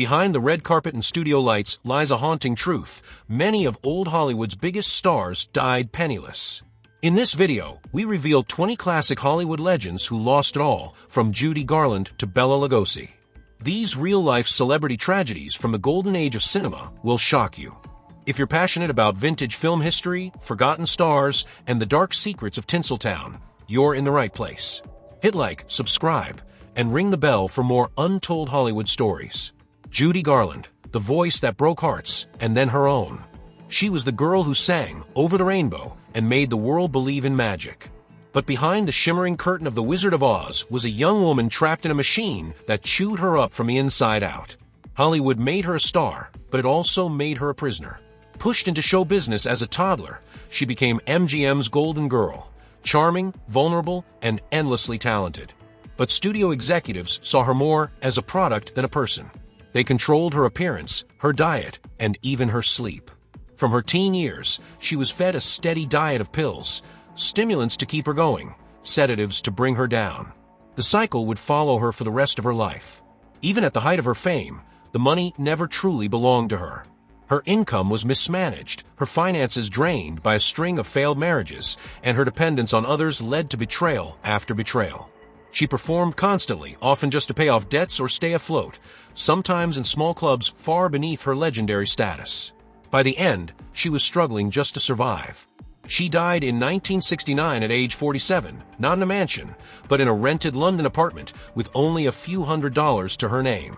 behind the red carpet and studio lights lies a haunting truth. Many of old Hollywood's biggest stars died penniless. In this video, we reveal 20 classic Hollywood legends who lost it all, from Judy Garland to Bela Lugosi. These real-life celebrity tragedies from the golden age of cinema will shock you. If you're passionate about vintage film history, forgotten stars, and the dark secrets of Tinseltown, you're in the right place. Hit like, subscribe, and ring the bell for more untold Hollywood stories. Judy Garland, the voice that broke hearts, and then her own. She was the girl who sang Over the Rainbow and made the world believe in magic. But behind the shimmering curtain of The Wizard of Oz was a young woman trapped in a machine that chewed her up from the inside out. Hollywood made her a star, but it also made her a prisoner. Pushed into show business as a toddler, she became MGM's golden girl, charming, vulnerable, and endlessly talented. But studio executives saw her more as a product than a person. They controlled her appearance, her diet, and even her sleep. From her teen years, she was fed a steady diet of pills, stimulants to keep her going, sedatives to bring her down. The cycle would follow her for the rest of her life. Even at the height of her fame, the money never truly belonged to her. Her income was mismanaged, her finances drained by a string of failed marriages, and her dependence on others led to betrayal after betrayal. She performed constantly, often just to pay off debts or stay afloat, sometimes in small clubs far beneath her legendary status. By the end, she was struggling just to survive. She died in 1969 at age 47, not in a mansion, but in a rented London apartment with only a few $100s to her name.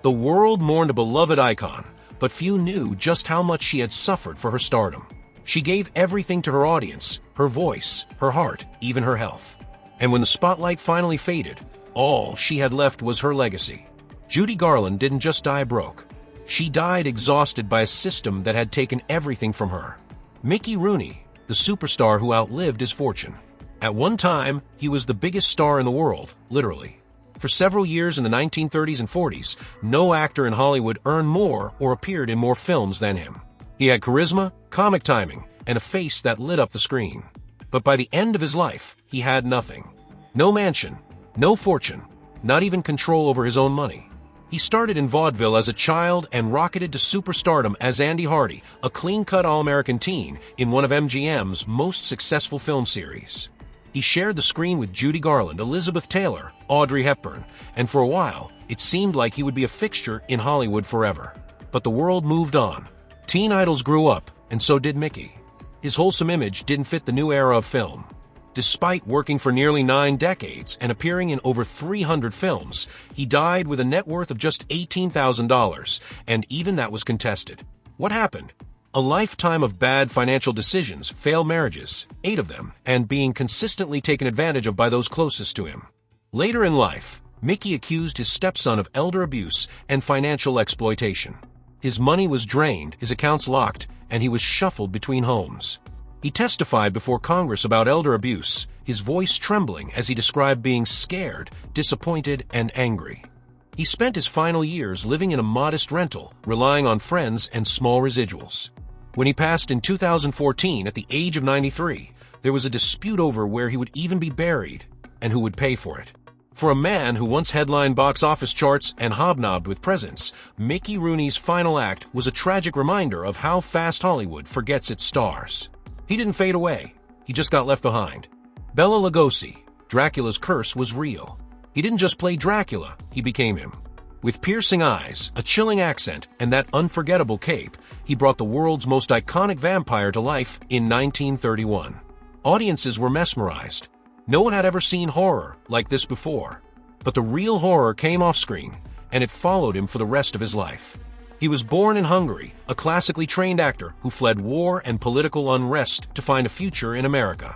The world mourned a beloved icon, but few knew just how much she had suffered for her stardom. She gave everything to her audience, her voice, her heart, even her health. And when the spotlight finally faded, all she had left was her legacy. Judy Garland didn't just die broke. She died exhausted by a system that had taken everything from her. Rooney, the superstar who outlived his fortune. At one time, he was the biggest star in the world, literally. For several years in the 1930s and 40s, no actor in Hollywood earned more or appeared in more films than him. He had charisma, comic timing, and a face that lit up the screen. But by the end of his life, he had nothing. No mansion, no fortune, not even control over his own money. He started in vaudeville as a child and rocketed to superstardom as Andy Hardy, a clean-cut all-American teen in one of MGM's most successful film series. He shared the screen with Judy Garland, Elizabeth Taylor, Audrey Hepburn, and for a while, it seemed like he would be a fixture in Hollywood forever. But the world moved on. Teen idols grew up, and so did Mickey. His wholesome image didn't fit the new era of film. Despite working for nearly 9 decades and appearing in over 300 films, he died with a net worth of just $18,000, and even that was contested. What happened? A lifetime of bad financial decisions, failed marriages, 8 of them, and being consistently taken advantage of by those closest to him. Later in life, Mickey accused his stepson of elder abuse and financial exploitation. His money was drained, his accounts locked, and he was shuffled between homes. He testified before Congress about elder abuse, his voice trembling as he described being scared, disappointed, and angry. He spent his final years living in a modest rental, relying on friends and small residuals. When he passed in 2014 at the age of 93, there was a dispute over where he would even be buried and who would pay for it. For a man who once headlined box office charts and hobnobbed with presidents, Mickey Rooney's final act was a tragic reminder of how fast Hollywood forgets its stars. He didn't fade away. He just got left behind. Bela Lugosi, Dracula's curse was real. He didn't just play Dracula, he became him. With piercing eyes, a chilling accent, and that unforgettable cape, he brought the world's most iconic vampire to life in 1931. Audiences were mesmerized. No one had ever seen horror like this before. But the real horror came off screen, and it followed him for the rest of his life. He was born in Hungary, a classically trained actor who fled war and political unrest to find a future in America.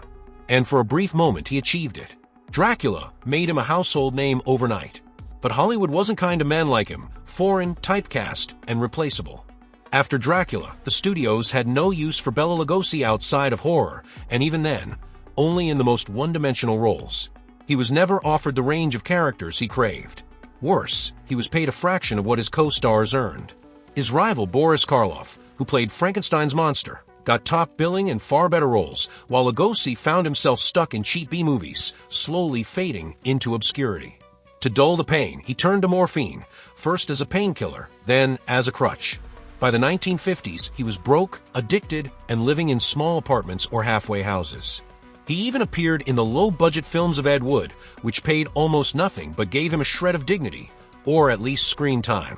And for a brief moment, he achieved it. Dracula made him a household name overnight. But Hollywood wasn't kind to men like him, foreign, typecast, and replaceable. After Dracula, the studios had no use for Bela Lugosi outside of horror, and even then, only in the most one-dimensional roles. He was never offered the range of characters he craved. Worse, he was paid a fraction of what his co-stars earned. His rival Boris Karloff, who played Frankenstein's monster, got top billing and far better roles, while Lugosi found himself stuck in cheap B-movies, slowly fading into obscurity. To dull the pain, he turned to morphine, first as a painkiller, then as a crutch. By the 1950s, he was broke, addicted, and living in small apartments or halfway houses. He even appeared in the low-budget films of Ed Wood, which paid almost nothing but gave him a shred of dignity, or at least screen time.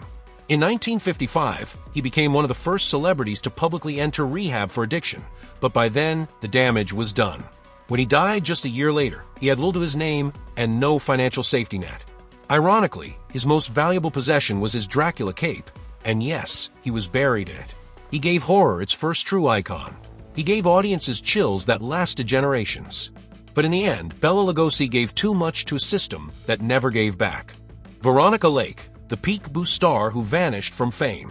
In 1955, he became one of the first celebrities to publicly enter rehab for addiction, but by then, the damage was done. When he died just a year later, he had little to his name and no financial safety net. Ironically, his most valuable possession was his Dracula cape, and yes, he was buried in it. He gave horror its first true icon. He gave audiences chills that lasted generations. But in the end, Bela Lugosi gave too much to a system that never gave back. Veronica Lake, the peekaboo star who vanished from fame.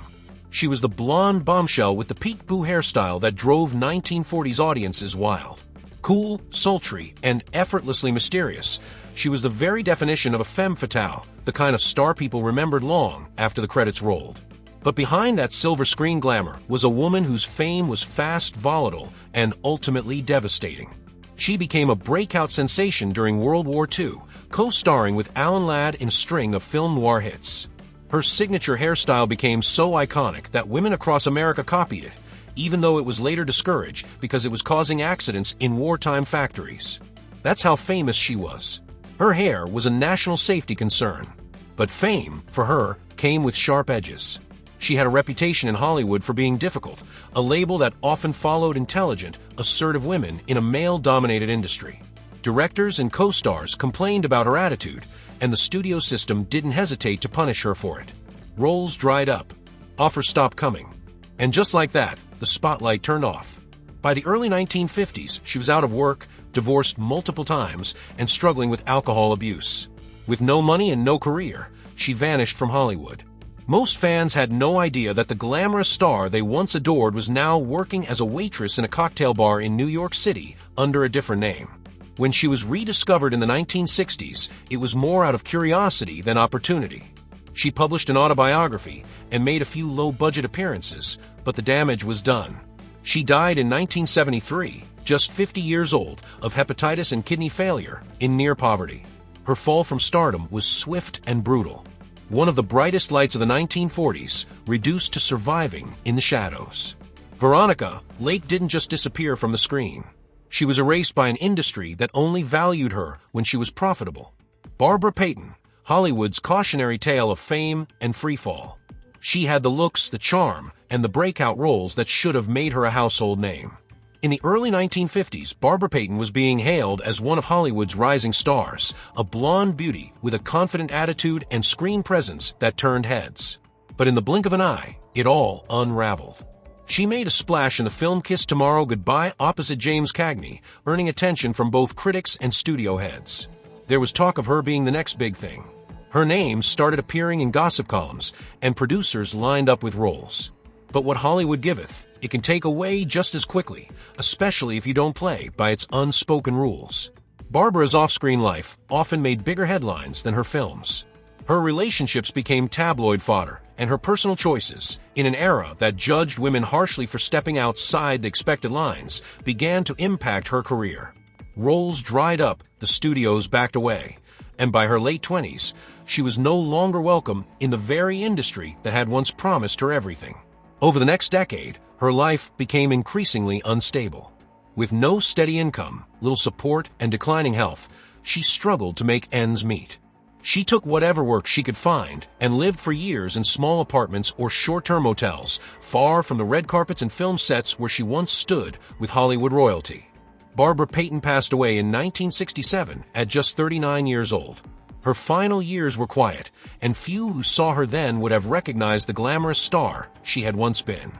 She was the blonde bombshell with the peekaboo hairstyle that drove 1940s audiences wild. Cool, sultry, and effortlessly mysterious, she was the very definition of a femme fatale, the kind of star people remembered long after the credits rolled. But behind that silver screen glamour was a woman whose fame was fast, volatile, and ultimately devastating. She became a breakout sensation during World War II, co-starring with Alan Ladd in a string of film noir hits. Her signature hairstyle became so iconic that women across America copied it, even though it was later discouraged because it was causing accidents in wartime factories. That's how famous she was. Her hair was a national safety concern. But fame, for her, came with sharp edges. She had a reputation in Hollywood for being difficult, a label that often followed intelligent, assertive women in a male-dominated industry. Directors and co-stars complained about her attitude, and the studio system didn't hesitate to punish her for it. Roles dried up. Offers stopped coming. And just like that, the spotlight turned off. By the early 1950s, she was out of work, divorced multiple times, and struggling with alcohol abuse. With no money and no career, she vanished from Hollywood. Most fans had no idea that the glamorous star they once adored was now working as a waitress in a cocktail bar in New York City under a different name. When she was rediscovered in the 1960s, it was more out of curiosity than opportunity. She published an autobiography and made a few low-budget appearances, but the damage was done. She died in 1973, just 50 years old, of hepatitis and kidney failure, in near poverty. Her fall from stardom was swift and brutal. One of the brightest lights of the 1940s, reduced to surviving in the shadows. Veronica Lake didn't just disappear from the screen. She was erased by an industry that only valued her when she was profitable. Barbara Payton, Hollywood's cautionary tale of fame and freefall. She had the looks, the charm, and the breakout roles that should have made her a household name. In the early 1950s, Barbara Payton was being hailed as one of Hollywood's rising stars, a blonde beauty with a confident attitude and screen presence that turned heads. But in the blink of an eye, it all unraveled. She made a splash in the film Kiss Tomorrow Goodbye opposite James Cagney, earning attention from both critics and studio heads. There was talk of her being the next big thing. Her name started appearing in gossip columns, and producers lined up with roles. But what Hollywood giveth, it can take away just as quickly, especially if you don't play by its unspoken rules. Barbara's off-screen life often made bigger headlines than her films. Her relationships became tabloid fodder, and her personal choices, in an era that judged women harshly for stepping outside the expected lines, began to impact her career. Roles dried up, the studios backed away, and by her late 20s, she was no longer welcome in the very industry that had once promised her everything. Over the next decade, her life became increasingly unstable. With no steady income, little support, and declining health, she struggled to make ends meet. She took whatever work she could find and lived for years in small apartments or short-term hotels, far from the red carpets and film sets where she once stood with Hollywood royalty. Barbara Payton passed away in 1967 at just 39 years old. Her final years were quiet, and few who saw her then would have recognized the glamorous star she had once been.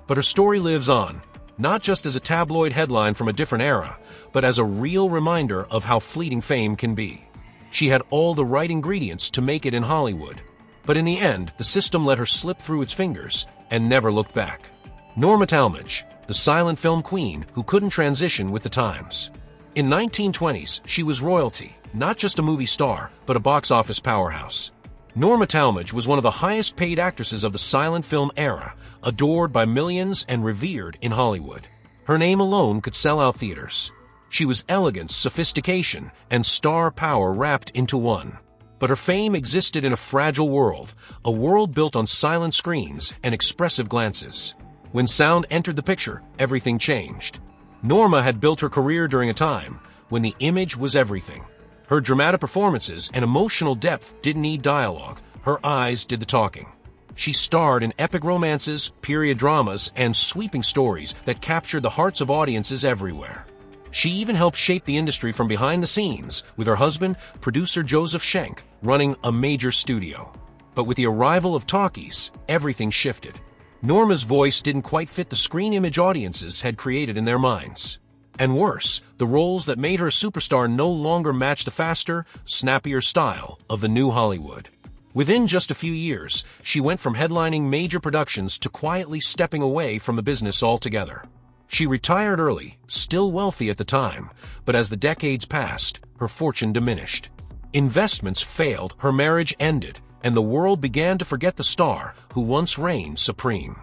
But her story lives on, not just as a tabloid headline from a different era, but as a real reminder of how fleeting fame can be. She had all the right ingredients to make it in Hollywood, but in the end, the system let her slip through its fingers and never looked back. Norma Talmadge, the silent film queen who couldn't transition with the times. In 1920s, she was royalty, not just a movie star, but a box office powerhouse. Norma Talmadge was one of the highest-paid actresses of the silent film era, adored by millions and revered in Hollywood. Her name alone could sell out theaters. She was elegance, sophistication, and star power wrapped into one. But her fame existed in a fragile world, a world built on silent screens and expressive glances. When sound entered the picture, everything changed. Norma had built her career during a time when the image was everything. Her dramatic performances and emotional depth didn't need dialogue. Her eyes did the talking. She starred in epic romances, period dramas, and sweeping stories that captured the hearts of audiences everywhere. She even helped shape the industry from behind the scenes, with her husband, producer Joseph Schenck, running a major studio. But with the arrival of talkies, everything shifted. Norma's voice didn't quite fit the screen image audiences had created in their minds. And worse, the roles that made her a superstar no longer matched the faster, snappier style of the new Hollywood. Within just a few years, she went from headlining major productions to quietly stepping away from the business altogether. She retired early, still wealthy at the time, but as the decades passed, her fortune diminished. Investments failed, her marriage ended, and the world began to forget the star who once reigned supreme.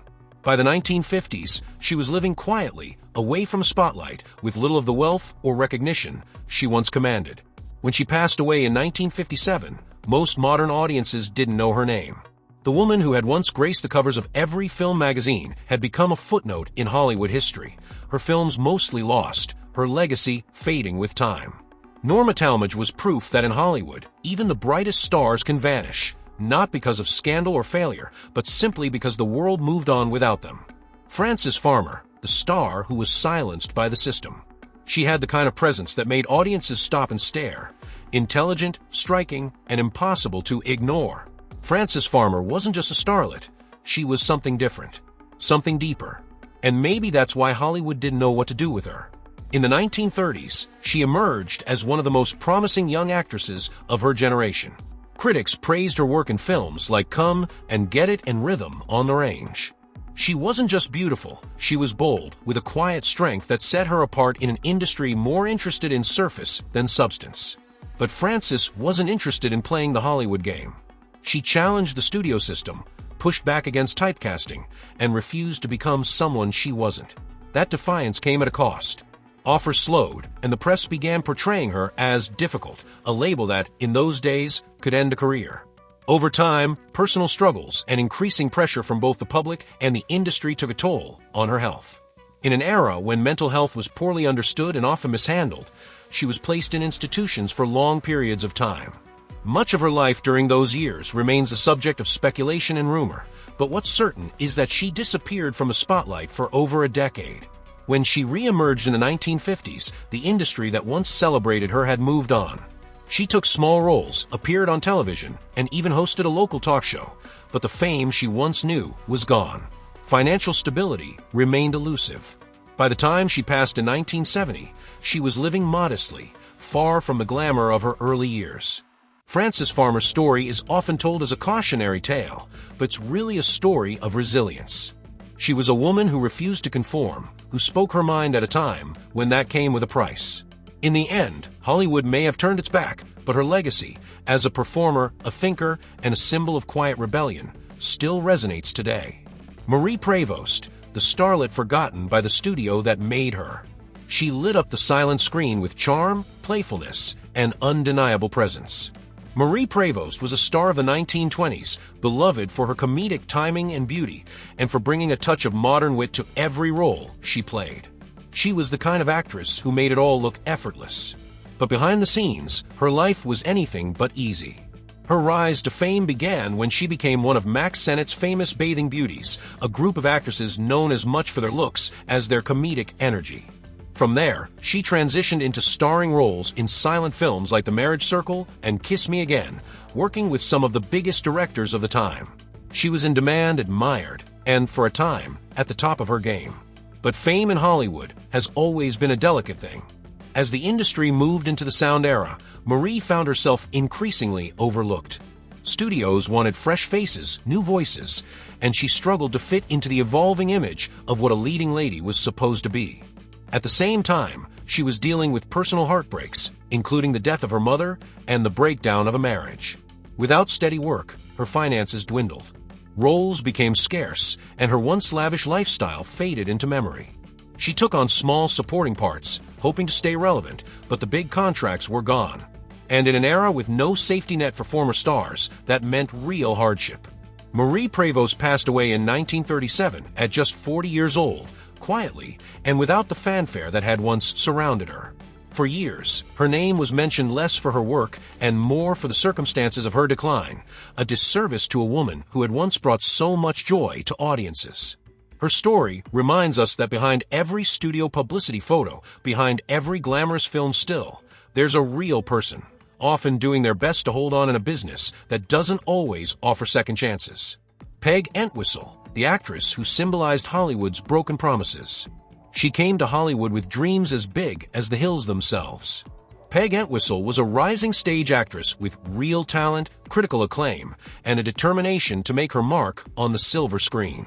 By the 1950s, she was living quietly, away from spotlight, with little of the wealth or recognition she once commanded. When she passed away in 1957, most modern audiences didn't know her name. The woman who had once graced the covers of every film magazine had become a footnote in Hollywood history, her films mostly lost, her legacy fading with time. Norma Talmadge was proof that in Hollywood, even the brightest stars can vanish, not because of scandal or failure, but simply because the world moved on without them. Frances Farmer, the star who was silenced by the system. She had the kind of presence that made audiences stop and stare, intelligent, striking, and impossible to ignore. Frances Farmer wasn't just a starlet, she was something different, something deeper. And maybe that's why Hollywood didn't know what to do with her. In the 1930s, she emerged as one of the most promising young actresses of her generation. Critics praised her work in films like Come and Get It and Rhythm on the Range. She wasn't just beautiful, she was bold, with a quiet strength that set her apart in an industry more interested in surface than substance. But Frances wasn't interested in playing the Hollywood game. She challenged the studio system, pushed back against typecasting, and refused to become someone she wasn't. That defiance came at a cost. Offers slowed, and the press began portraying her as difficult, a label that, in those days, could end a career. Over time, personal struggles and increasing pressure from both the public and the industry took a toll on her health. In an era when mental health was poorly understood and often mishandled, she was placed in institutions for long periods of time. Much of her life during those years remains the subject of speculation and rumor, but what's certain is that she disappeared from the spotlight for over a decade. When she re-emerged in the 1950s, the industry that once celebrated her had moved on. She took small roles, appeared on television, and even hosted a local talk show, but the fame she once knew was gone. Financial stability remained elusive. By the time she passed in 1970, she was living modestly, far from the glamour of her early years. Frances Farmer's story is often told as a cautionary tale, but it's really a story of resilience. She was a woman who refused to conform, who spoke her mind at a time when that came with a price. In the end, Hollywood may have turned its back, but her legacy, as a performer, a thinker, and a symbol of quiet rebellion, still resonates today. Marie Prevost, the starlet forgotten by the studio that made her. She lit up the silent screen with charm, playfulness, and undeniable presence. Marie Prevost was a star of the 1920s, beloved for her comedic timing and beauty, and for bringing a touch of modern wit to every role she played. She was the kind of actress who made it all look effortless. But behind the scenes, her life was anything but easy. Her rise to fame began when she became one of Mack Sennett's famous bathing beauties, a group of actresses known as much for their looks as their comedic energy. From there, she transitioned into starring roles in silent films like The Marriage Circle and Kiss Me Again, working with some of the biggest directors of the time. She was in demand, admired, and, for a time, at the top of her game. But fame in Hollywood has always been a delicate thing. As the industry moved into the sound era, Marie found herself increasingly overlooked. Studios wanted fresh faces, new voices, and she struggled to fit into the evolving image of what a leading lady was supposed to be. At the same time, she was dealing with personal heartbreaks, including the death of her mother and the breakdown of a marriage. Without steady work, her finances dwindled. Roles became scarce, and her once lavish lifestyle faded into memory. She took on small supporting parts, hoping to stay relevant, but the big contracts were gone. And in an era with no safety net for former stars, that meant real hardship. Marie Prevost passed away in 1937 at just 40 years old, quietly and without the fanfare that had once surrounded her. For years, her name was mentioned less for her work and more for the circumstances of her decline, a disservice to a woman who had once brought so much joy to audiences. Her story reminds us that behind every studio publicity photo, behind every glamorous film still, there's a real person, often doing their best to hold on in a business that doesn't always offer second chances. Peg Entwistle, the actress who symbolized Hollywood's broken promises. She came to Hollywood with dreams as big as the hills themselves. Peg Entwistle was a rising stage actress with real talent, critical acclaim, and a determination to make her mark on the silver screen.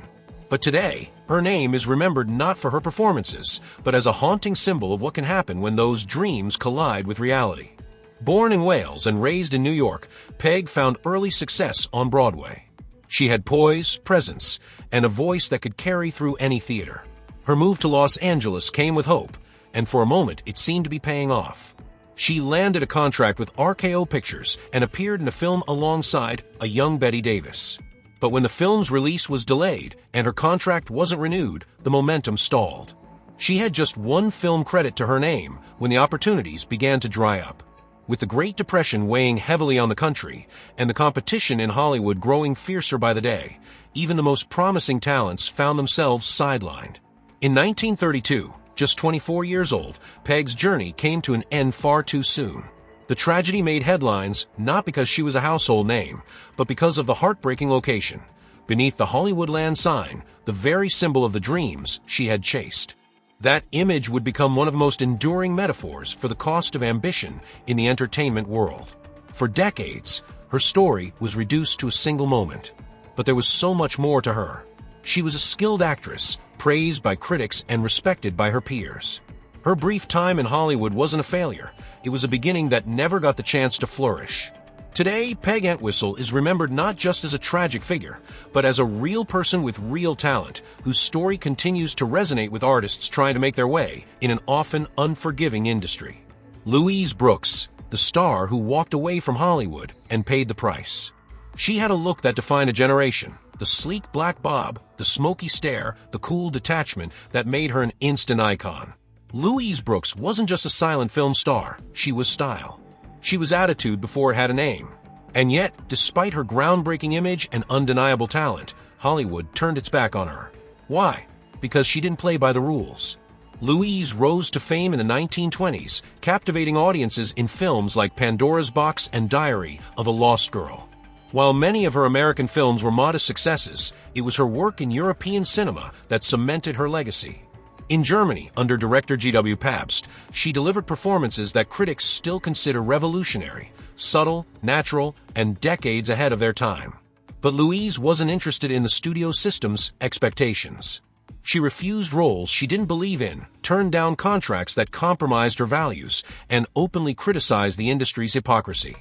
But today, her name is remembered not for her performances, but as a haunting symbol of what can happen when those dreams collide with reality. Born in Wales and raised in New York, Peg found early success on Broadway. She had poise, presence, and a voice that could carry through any theater. Her move to Los Angeles came with hope, and for a moment it seemed to be paying off. She landed a contract with RKO Pictures and appeared in a film alongside a young Bette Davis. But when the film's release was delayed and her contract wasn't renewed, the momentum stalled. She had just one film credit to her name when the opportunities began to dry up. With the Great Depression weighing heavily on the country and the competition in Hollywood growing fiercer by the day, even the most promising talents found themselves sidelined. In 1932, just 24 years old, Peg's journey came to an end far too soon. The tragedy made headlines not because she was a household name, but because of the heartbreaking location, beneath the Hollywoodland sign, the very symbol of the dreams she had chased. That image would become one of the most enduring metaphors for the cost of ambition in the entertainment world. For decades, her story was reduced to a single moment. But there was so much more to her. She was a skilled actress, praised by critics and respected by her peers. Her brief time in Hollywood wasn't a failure. It was a beginning that never got the chance to flourish. Today, Peg Entwistle is remembered not just as a tragic figure, but as a real person with real talent, whose story continues to resonate with artists trying to make their way in an often unforgiving industry. Louise Brooks, the star who walked away from Hollywood and paid the price. She had a look that defined a generation. The sleek black bob, the smoky stare, the cool detachment that made her an instant icon. Louise Brooks wasn't just a silent film star, she was style. She was attitude before it had a name. And yet, despite her groundbreaking image and undeniable talent, Hollywood turned its back on her. Why? Because she didn't play by the rules. Louise rose to fame in the 1920s, captivating audiences in films like Pandora's Box and Diary of a Lost Girl. While many of her American films were modest successes, it was her work in European cinema that cemented her legacy. In Germany, under director G.W. Pabst, she delivered performances that critics still consider revolutionary, subtle, natural, and decades ahead of their time. But Louise wasn't interested in the studio system's expectations. She refused roles she didn't believe in, turned down contracts that compromised her values, and openly criticized the industry's hypocrisy.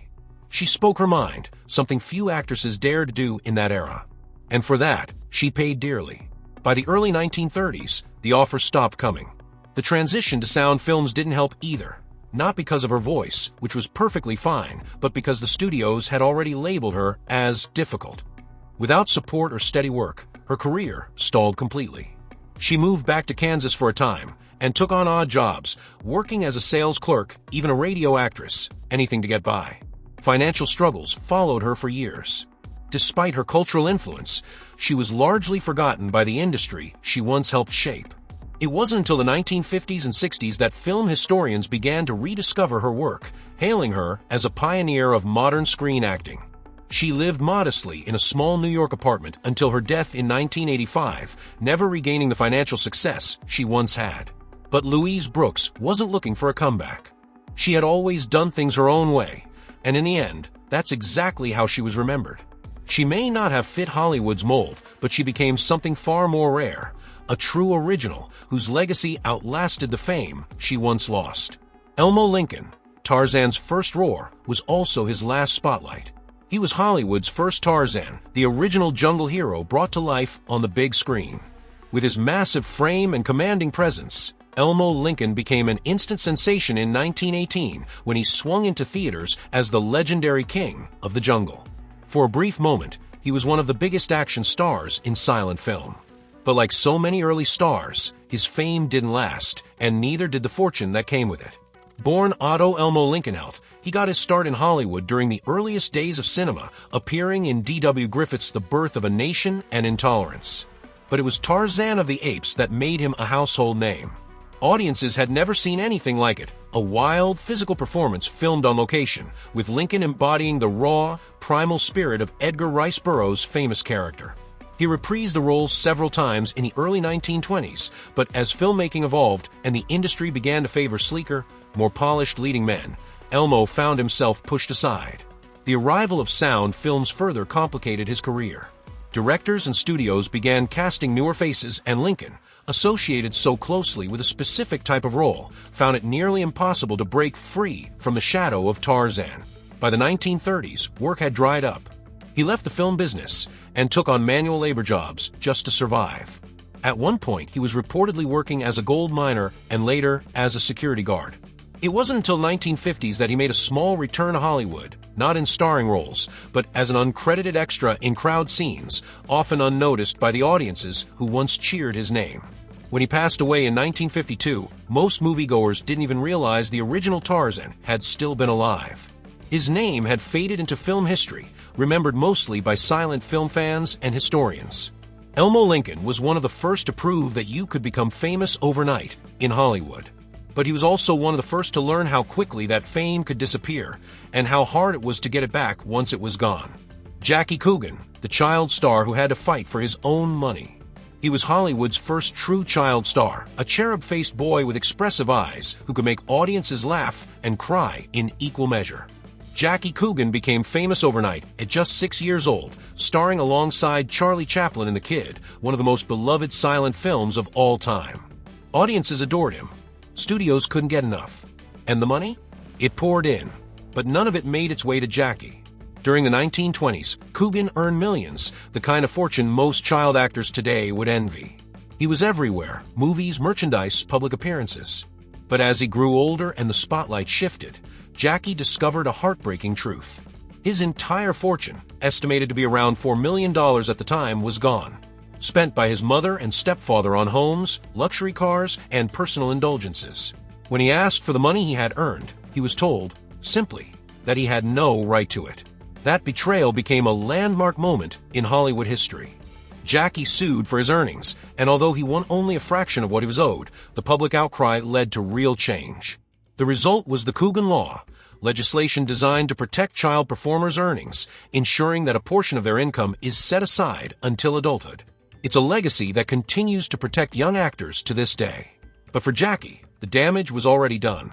She spoke her mind, something few actresses dared to do in that era. And for that, she paid dearly. By the early 1930s, the offers stopped coming. The transition to sound films didn't help either, not because of her voice, which was perfectly fine, but because the studios had already labeled her as difficult. Without support or steady work, her career stalled completely. She moved back to Kansas for a time and took on odd jobs, working as a sales clerk, even a radio actress, anything to get by. Financial struggles followed her for years. Despite her cultural influence, she was largely forgotten by the industry she once helped shape. It wasn't until the 1950s and 60s that film historians began to rediscover her work, hailing her as a pioneer of modern screen acting. She lived modestly in a small New York apartment until her death in 1985, never regaining the financial success she once had. But Louise Brooks wasn't looking for a comeback. She had always done things her own way, and in the end, that's exactly how she was remembered. She may not have fit Hollywood's mold, but she became something far more rare, a true original whose legacy outlasted the fame she once lost. Elmo Lincoln, Tarzan's first roar, was also his last spotlight. He was Hollywood's first Tarzan, the original jungle hero brought to life on the big screen. With his massive frame and commanding presence, Elmo Lincoln became an instant sensation in 1918 when he swung into theaters as the legendary king of the jungle. For a brief moment, he was one of the biggest action stars in silent film. But like so many early stars, his fame didn't last, and neither did the fortune that came with it. Born Otto Elmo Lincolnhelt, he got his start in Hollywood during the earliest days of cinema, appearing in D.W. Griffith's The Birth of a Nation and Intolerance. But it was Tarzan of the Apes that made him a household name. Audiences had never seen anything like it, a wild, physical performance filmed on location, with Lincoln embodying the raw, primal spirit of Edgar Rice Burroughs' famous character. He reprised the role several times in the early 1920s, but as filmmaking evolved and the industry began to favor sleeker, more polished leading men, Elmo found himself pushed aside. The arrival of sound films further complicated his career. Directors and studios began casting newer faces, and Lincoln, associated so closely with a specific type of role, found it nearly impossible to break free from the shadow of Tarzan. By the 1930s, work had dried up. He left the film business and took on manual labor jobs just to survive. At one point, he was reportedly working as a gold miner and later as a security guard. It wasn't until 1950s that he made a small return to Hollywood, not in starring roles, but as an uncredited extra in crowd scenes, often unnoticed by the audiences who once cheered his name. When he passed away in 1952, most moviegoers didn't even realize the original Tarzan had still been alive. His name had faded into film history, remembered mostly by silent film fans and historians. Elmo Lincoln was one of the first to prove that you could become famous overnight in Hollywood. But he was also one of the first to learn how quickly that fame could disappear and how hard it was to get it back once it was gone. Jackie Coogan, the child star who had to fight for his own money. He was Hollywood's first true child star, a cherub-faced boy with expressive eyes who could make audiences laugh and cry in equal measure. Jackie Coogan became famous overnight at just 6 years old, starring alongside Charlie Chaplin in The Kid, one of the most beloved silent films of all time. Audiences adored him. Studios couldn't get enough. And the money? It poured in. But none of it made its way to Jackie. During the 1920s, Coogan earned millions, the kind of fortune most child actors today would envy. He was everywhere: movies, merchandise, public appearances. But as he grew older and the spotlight shifted, Jackie discovered a heartbreaking truth. His entire fortune, estimated to be around $4 million at the time, was gone. Spent by his mother and stepfather on homes, luxury cars, and personal indulgences. When he asked for the money he had earned, he was told, simply, that he had no right to it. That betrayal became a landmark moment in Hollywood history. Jackie sued for his earnings, and although he won only a fraction of what he was owed, the public outcry led to real change. The result was the Coogan Law, legislation designed to protect child performers' earnings, ensuring that a portion of their income is set aside until adulthood. It's a legacy that continues to protect young actors to this day. But for Jackie, the damage was already done.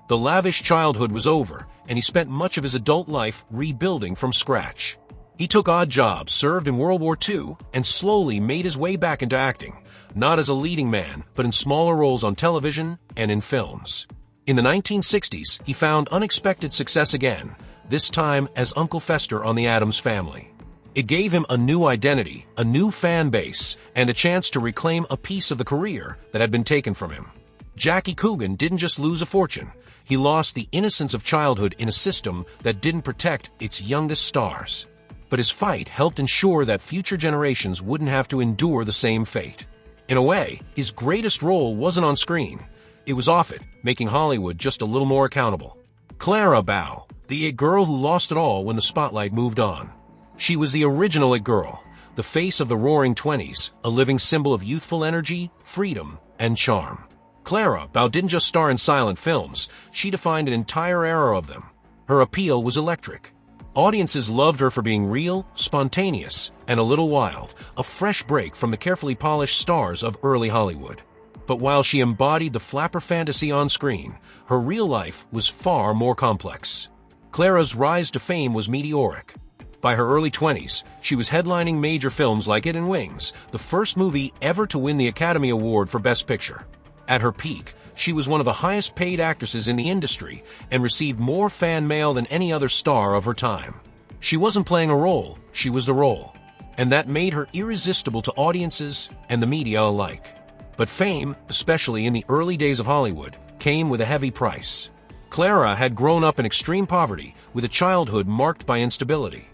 The lavish childhood was over, and he spent much of his adult life rebuilding from scratch. He took odd jobs, served in World War II, and slowly made his way back into acting, not as a leading man, but in smaller roles on television and in films. In the 1960s, he found unexpected success again, this time as Uncle Fester on The Addams Family. It gave him a new identity, a new fan base, and a chance to reclaim a piece of the career that had been taken from him. Jackie Coogan didn't just lose a fortune, he lost the innocence of childhood in a system that didn't protect its youngest stars. But his fight helped ensure that future generations wouldn't have to endure the same fate. In a way, his greatest role wasn't on screen. It was off it, making Hollywood just a little more accountable. Clara Bow, the it girl who lost it all when the spotlight moved on. She was the original it girl, the face of the roaring 20s, a living symbol of youthful energy, freedom, and charm. Clara Bow didn't just star in silent films, she defined an entire era of them. Her appeal was electric. Audiences loved her for being real, spontaneous, and a little wild, a fresh break from the carefully polished stars of early Hollywood. But while she embodied the flapper fantasy on screen, her real life was far more complex. Clara's rise to fame was meteoric. By her early 20s, she was headlining major films like It and Wings, the first movie ever to win the Academy Award for Best Picture. At her peak, she was one of the highest-paid actresses in the industry and received more fan mail than any other star of her time. She wasn't playing a role, she was the role. And that made her irresistible to audiences and the media alike. But fame, especially in the early days of Hollywood, came with a heavy price. Clara had grown up in extreme poverty with a childhood marked by instability.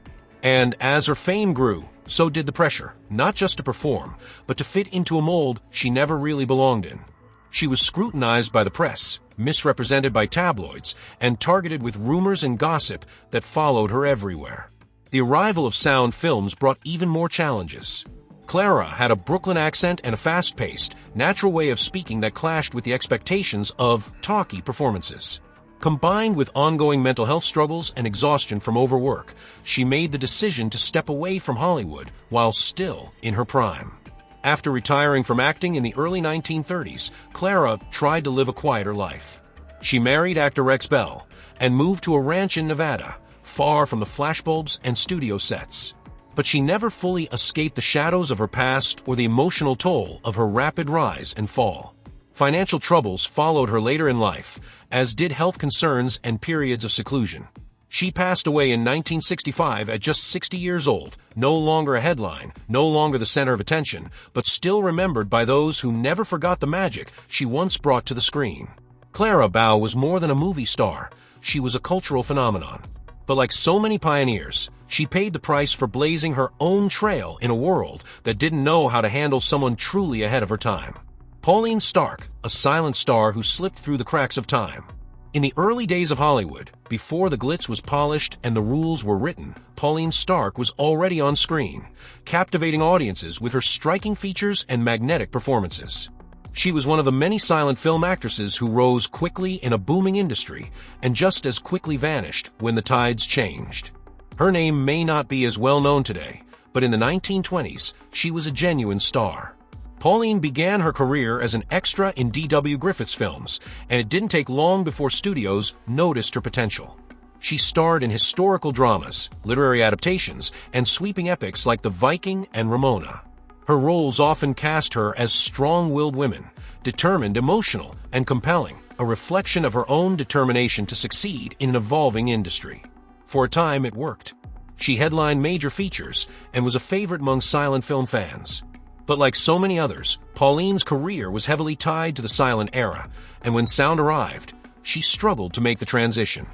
And as her fame grew, so did the pressure, not just to perform, but to fit into a mold she never really belonged in. She was scrutinized by the press, misrepresented by tabloids, and targeted with rumors and gossip that followed her everywhere. The arrival of sound films brought even more challenges. Clara had a Brooklyn accent and a fast-paced, natural way of speaking that clashed with the expectations of talky performances. Combined with ongoing mental health struggles and exhaustion from overwork, she made the decision to step away from Hollywood while still in her prime. After retiring from acting in the early 1930s, Clara tried to live a quieter life. She married actor Rex Bell and moved to a ranch in Nevada, far from the flashbulbs and studio sets. But she never fully escaped the shadows of her past or the emotional toll of her rapid rise and fall. Financial troubles followed her later in life, as did health concerns and periods of seclusion. She passed away in 1965 at just 60 years old, no longer a headline, no longer the center of attention, but still remembered by those who never forgot the magic she once brought to the screen. Clara Bow was more than a movie star. She was a cultural phenomenon. But like so many pioneers, she paid the price for blazing her own trail in a world that didn't know how to handle someone truly ahead of her time. Pauline Stark, a silent star who slipped through the cracks of time. In the early days of Hollywood, before the glitz was polished and the rules were written, Pauline Stark was already on screen, captivating audiences with her striking features and magnetic performances. She was one of the many silent film actresses who rose quickly in a booming industry and just as quickly vanished when the tides changed. Her name may not be as well known today, but in the 1920s, she was a genuine star. Pauline began her career as an extra in D.W. Griffith's films, and it didn't take long before studios noticed her potential. She starred in historical dramas, literary adaptations, and sweeping epics like The Viking and Ramona. Her roles often cast her as strong-willed women, determined, emotional, and compelling, a reflection of her own determination to succeed in an evolving industry. For a time, it worked. She headlined major features and was a favorite among silent film fans. But like so many others, Pauline's career was heavily tied to the silent era, and when sound arrived, she struggled to make the transition.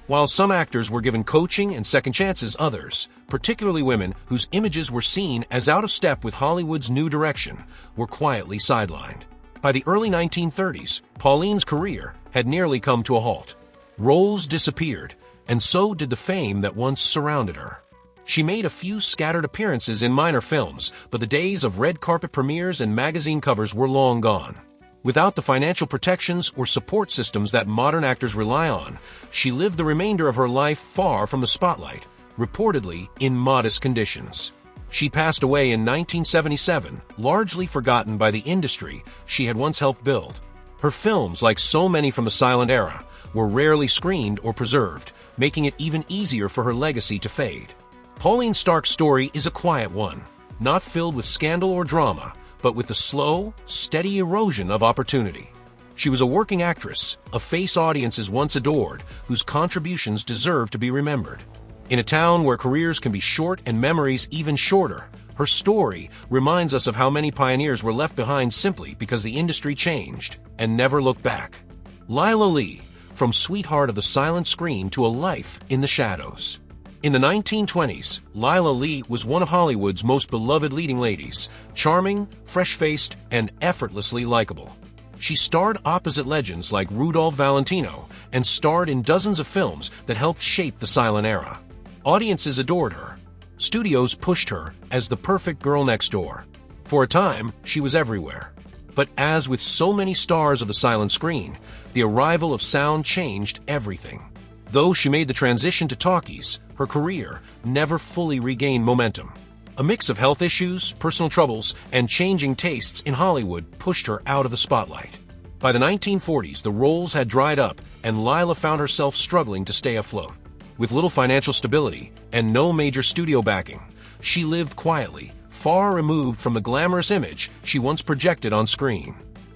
While some actors were given coaching and second chances, others, particularly women whose images were seen as out of step with Hollywood's new direction, were quietly sidelined. By the early 1930s, Pauline's career had nearly come to a halt. Roles disappeared, and so did the fame that once surrounded her. She made a few scattered appearances in minor films, but the days of red carpet premieres and magazine covers were long gone. Without the financial protections or support systems that modern actors rely on, she lived the remainder of her life far from the spotlight, reportedly in modest conditions. She passed away in 1977, largely forgotten by the industry she had once helped build. Her films, like so many from the silent era, were rarely screened or preserved, making it even easier for her legacy to fade. Pauline Stark's story is a quiet one, not filled with scandal or drama, but with the slow, steady erosion of opportunity. She was a working actress, a face audiences once adored, whose contributions deserve to be remembered. In a town where careers can be short and memories even shorter, her story reminds us of how many pioneers were left behind simply because the industry changed and never looked back. Lila Lee, from sweetheart of the silent screen to a life in the shadows. In the 1920s, Lila Lee was one of Hollywood's most beloved leading ladies, charming, fresh-faced, and effortlessly likable. She starred opposite legends like Rudolph Valentino and starred in dozens of films that helped shape the silent era. Audiences adored her. Studios pushed her as the perfect girl next door. For a time, she was everywhere. But as with so many stars of the silent screen, the arrival of sound changed everything. Though she made the transition to talkies, her career never fully regained momentum. A mix of health issues, personal troubles, and changing tastes in Hollywood pushed her out of the spotlight. By the 1940s, the roles had dried up, and Lila found herself struggling to stay afloat. With little financial stability and no major studio backing, she lived quietly, far removed from the glamorous image she once projected on screen.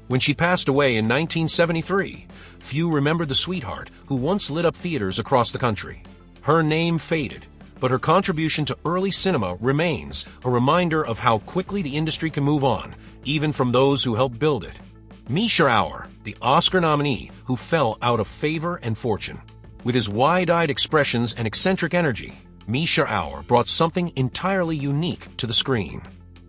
When she passed away in 1973, few remembered the sweetheart who once lit up theaters across the country. Her name faded, but her contribution to early cinema remains a reminder of how quickly the industry can move on, even from those who helped build it. Misha Auer, the Oscar nominee who fell out of favor and fortune. With his wide-eyed expressions and eccentric energy, Misha Auer brought something entirely unique to the screen.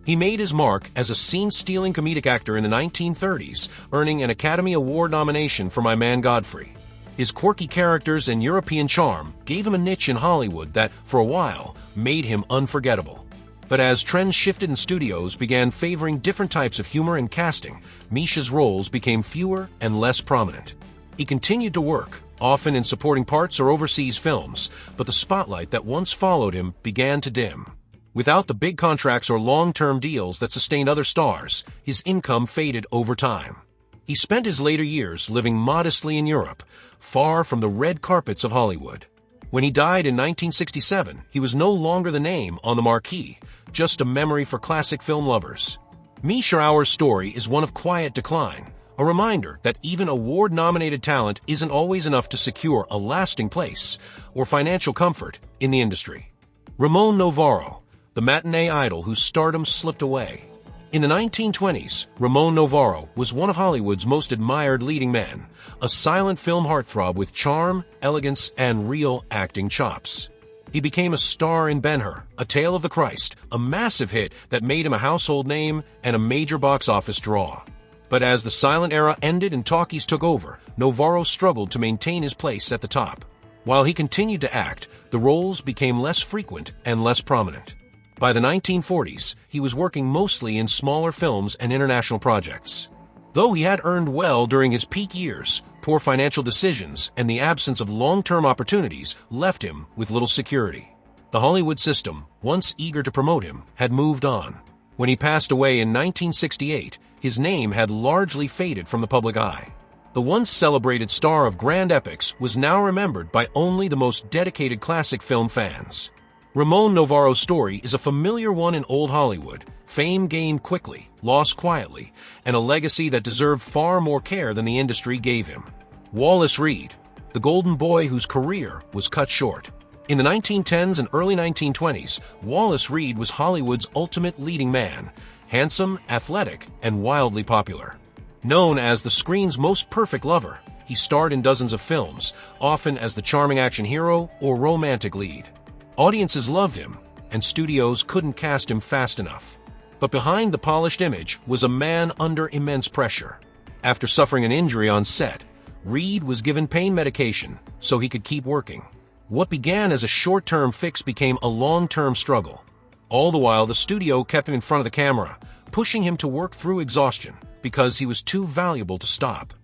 He made his mark as a scene-stealing comedic actor in the 1930s, earning an Academy Award nomination for My Man Godfrey. His quirky characters and European charm gave him a niche in Hollywood that, for a while, made him unforgettable. But as trends shifted and studios began favoring different types of humor and casting, Misha's roles became fewer and less prominent. He continued to work, often in supporting parts or overseas films, but the spotlight that once followed him began to dim. Without the big contracts or long-term deals that sustained other stars, his income faded over time. He spent his later years living modestly in Europe, far from the red carpets of Hollywood. When he died in 1967, he was no longer the name on the marquee, just a memory for classic film lovers. Misha Auer's story is one of quiet decline, a reminder that even award-nominated talent isn't always enough to secure a lasting place or financial comfort in the industry. Ramon Novarro, the matinee idol whose stardom slipped away. In the 1920s, Ramon Novarro was one of Hollywood's most admired leading men, a silent film heartthrob with charm, elegance, and real acting chops. He became a star in Ben-Hur, A Tale of the Christ, a massive hit that made him a household name and a major box office draw. But as the silent era ended and talkies took over, Novarro struggled to maintain his place at the top. While he continued to act, the roles became less frequent and less prominent. By the 1940s, he was working mostly in smaller films and international projects. Though he had earned well during his peak years, poor financial decisions and the absence of long-term opportunities left him with little security. The Hollywood system, once eager to promote him, had moved on. When he passed away in 1968, his name had largely faded from the public eye. The once celebrated star of grand epics was now remembered by only the most dedicated classic film fans. Ramon Novarro's story is a familiar one in old Hollywood, fame gained quickly, lost quietly, and a legacy that deserved far more care than the industry gave him. Wallace Reed, the golden boy whose career was cut short. In the 1910s and early 1920s, Wallace Reed was Hollywood's ultimate leading man, handsome, athletic, and wildly popular. Known as the screen's most perfect lover, he starred in dozens of films, often as the charming action hero or romantic lead. Audiences loved him, and studios couldn't cast him fast enough. But behind the polished image was a man under immense pressure. After suffering an injury on set, Reed was given pain medication so he could keep working. What began as a short-term fix became a long-term struggle. All the while, the studio kept him in front of the camera, pushing him to work through exhaustion because he was too valuable to stop.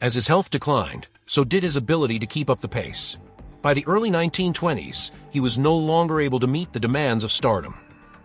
As his health declined, so did his ability to keep up the pace. By the early 1920s, he was no longer able to meet the demands of stardom.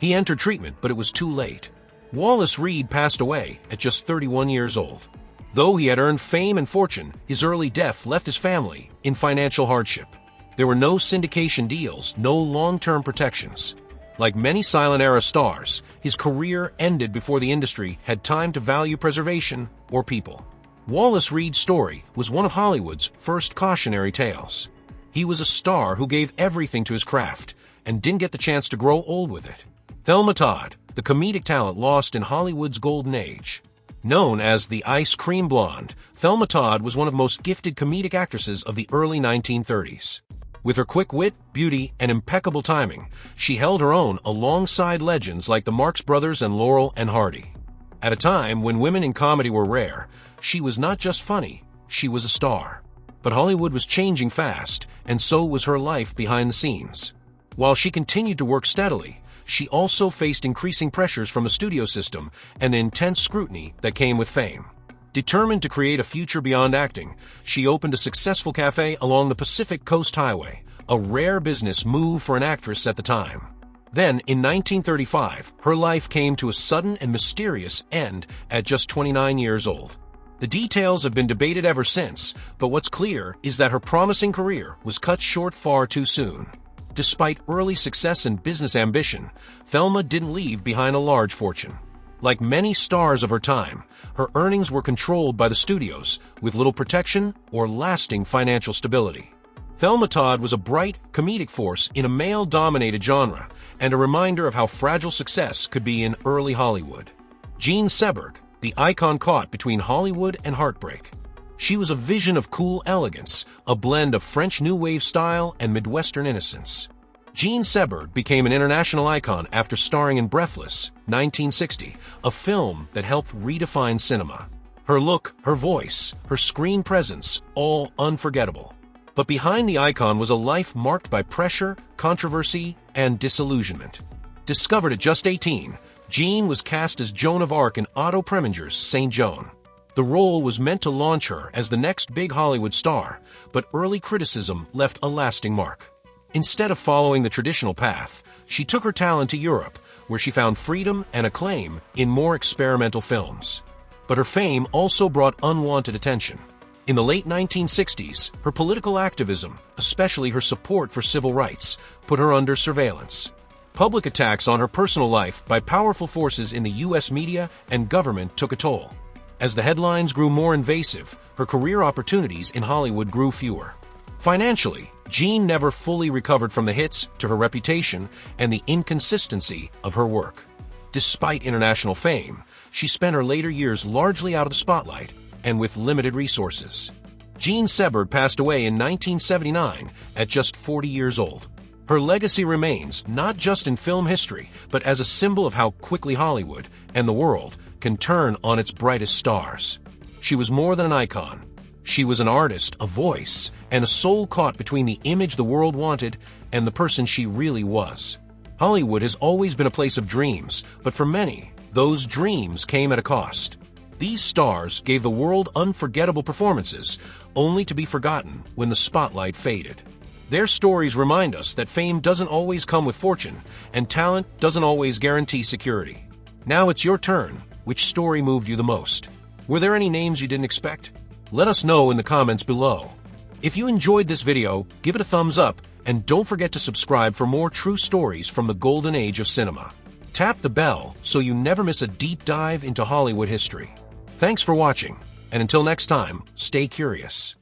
He entered treatment, but it was too late. Wallace Reed passed away at just 31 years old. Though he had earned fame and fortune, his early death left his family in financial hardship. There were no syndication deals, no long-term protections. Like many silent-era stars, his career ended before the industry had time to value preservation or people. Wallace Reed's story was one of Hollywood's first cautionary tales. He was a star who gave everything to his craft and didn't get the chance to grow old with it. Thelma Todd, the comedic talent lost in Hollywood's golden age. Known as the ice cream blonde, Thelma Todd was one of the most gifted comedic actresses of the early 1930s. With her quick wit, beauty, and impeccable timing, she held her own alongside legends like the Marx Brothers and Laurel and Hardy. At a time when women in comedy were rare, she was not just funny, she was a star. But Hollywood was changing fast, and so was her life behind the scenes. While she continued to work steadily, she also faced increasing pressures from the studio system and the intense scrutiny that came with fame. Determined to create a future beyond acting, she opened a successful cafe along the Pacific Coast Highway, a rare business move for an actress at the time. Then, in 1935, her life came to a sudden and mysterious end at just 29 years old. The details have been debated ever since, but what's clear is that her promising career was cut short far too soon. Despite early success and business ambition, Thelma didn't leave behind a large fortune. Like many stars of her time, her earnings were controlled by the studios, with little protection or lasting financial stability. Thelma Todd was a bright, comedic force in a male-dominated genre, and a reminder of how fragile success could be in early Hollywood. Jean Seberg, the icon caught between Hollywood and heartbreak. She was a vision of cool elegance, a blend of French New Wave style and Midwestern innocence. Jean Seberg became an international icon after starring in Breathless, 1960, a film that helped redefine cinema. Her look, her voice, her screen presence, all unforgettable. But behind the icon was a life marked by pressure, controversy, and disillusionment. Discovered at just 18, Jean was cast as Joan of Arc in Otto Preminger's St. Joan. The role was meant to launch her as the next big Hollywood star, but early criticism left a lasting mark. Instead of following the traditional path, she took her talent to Europe, where she found freedom and acclaim in more experimental films. But her fame also brought unwanted attention. In the late 1960s, her political activism, especially her support for civil rights, put her under surveillance. Public attacks on her personal life by powerful forces in the U.S. media and government took a toll. As the headlines grew more invasive, her career opportunities in Hollywood grew fewer. Financially, Jean never fully recovered from the hits to her reputation and the inconsistency of her work. Despite international fame, she spent her later years largely out of the spotlight and with limited resources. Jean Seberg passed away in 1979 at just 40 years old. Her legacy remains not just in film history, but as a symbol of how quickly Hollywood and the world can turn on its brightest stars. She was more than an icon. She was an artist, a voice, and a soul caught between the image the world wanted and the person she really was. Hollywood has always been a place of dreams, but for many, those dreams came at a cost. These stars gave the world unforgettable performances, only to be forgotten when the spotlight faded. Their stories remind us that fame doesn't always come with fortune, and talent doesn't always guarantee security. Now it's your turn. Which story moved you the most? Were there any names you didn't expect? Let us know in the comments below. If you enjoyed this video, give it a thumbs up, and don't forget to subscribe for more true stories from the golden age of cinema. Tap the bell so you never miss a deep dive into Hollywood history. Thanks for watching, and until next time, stay curious.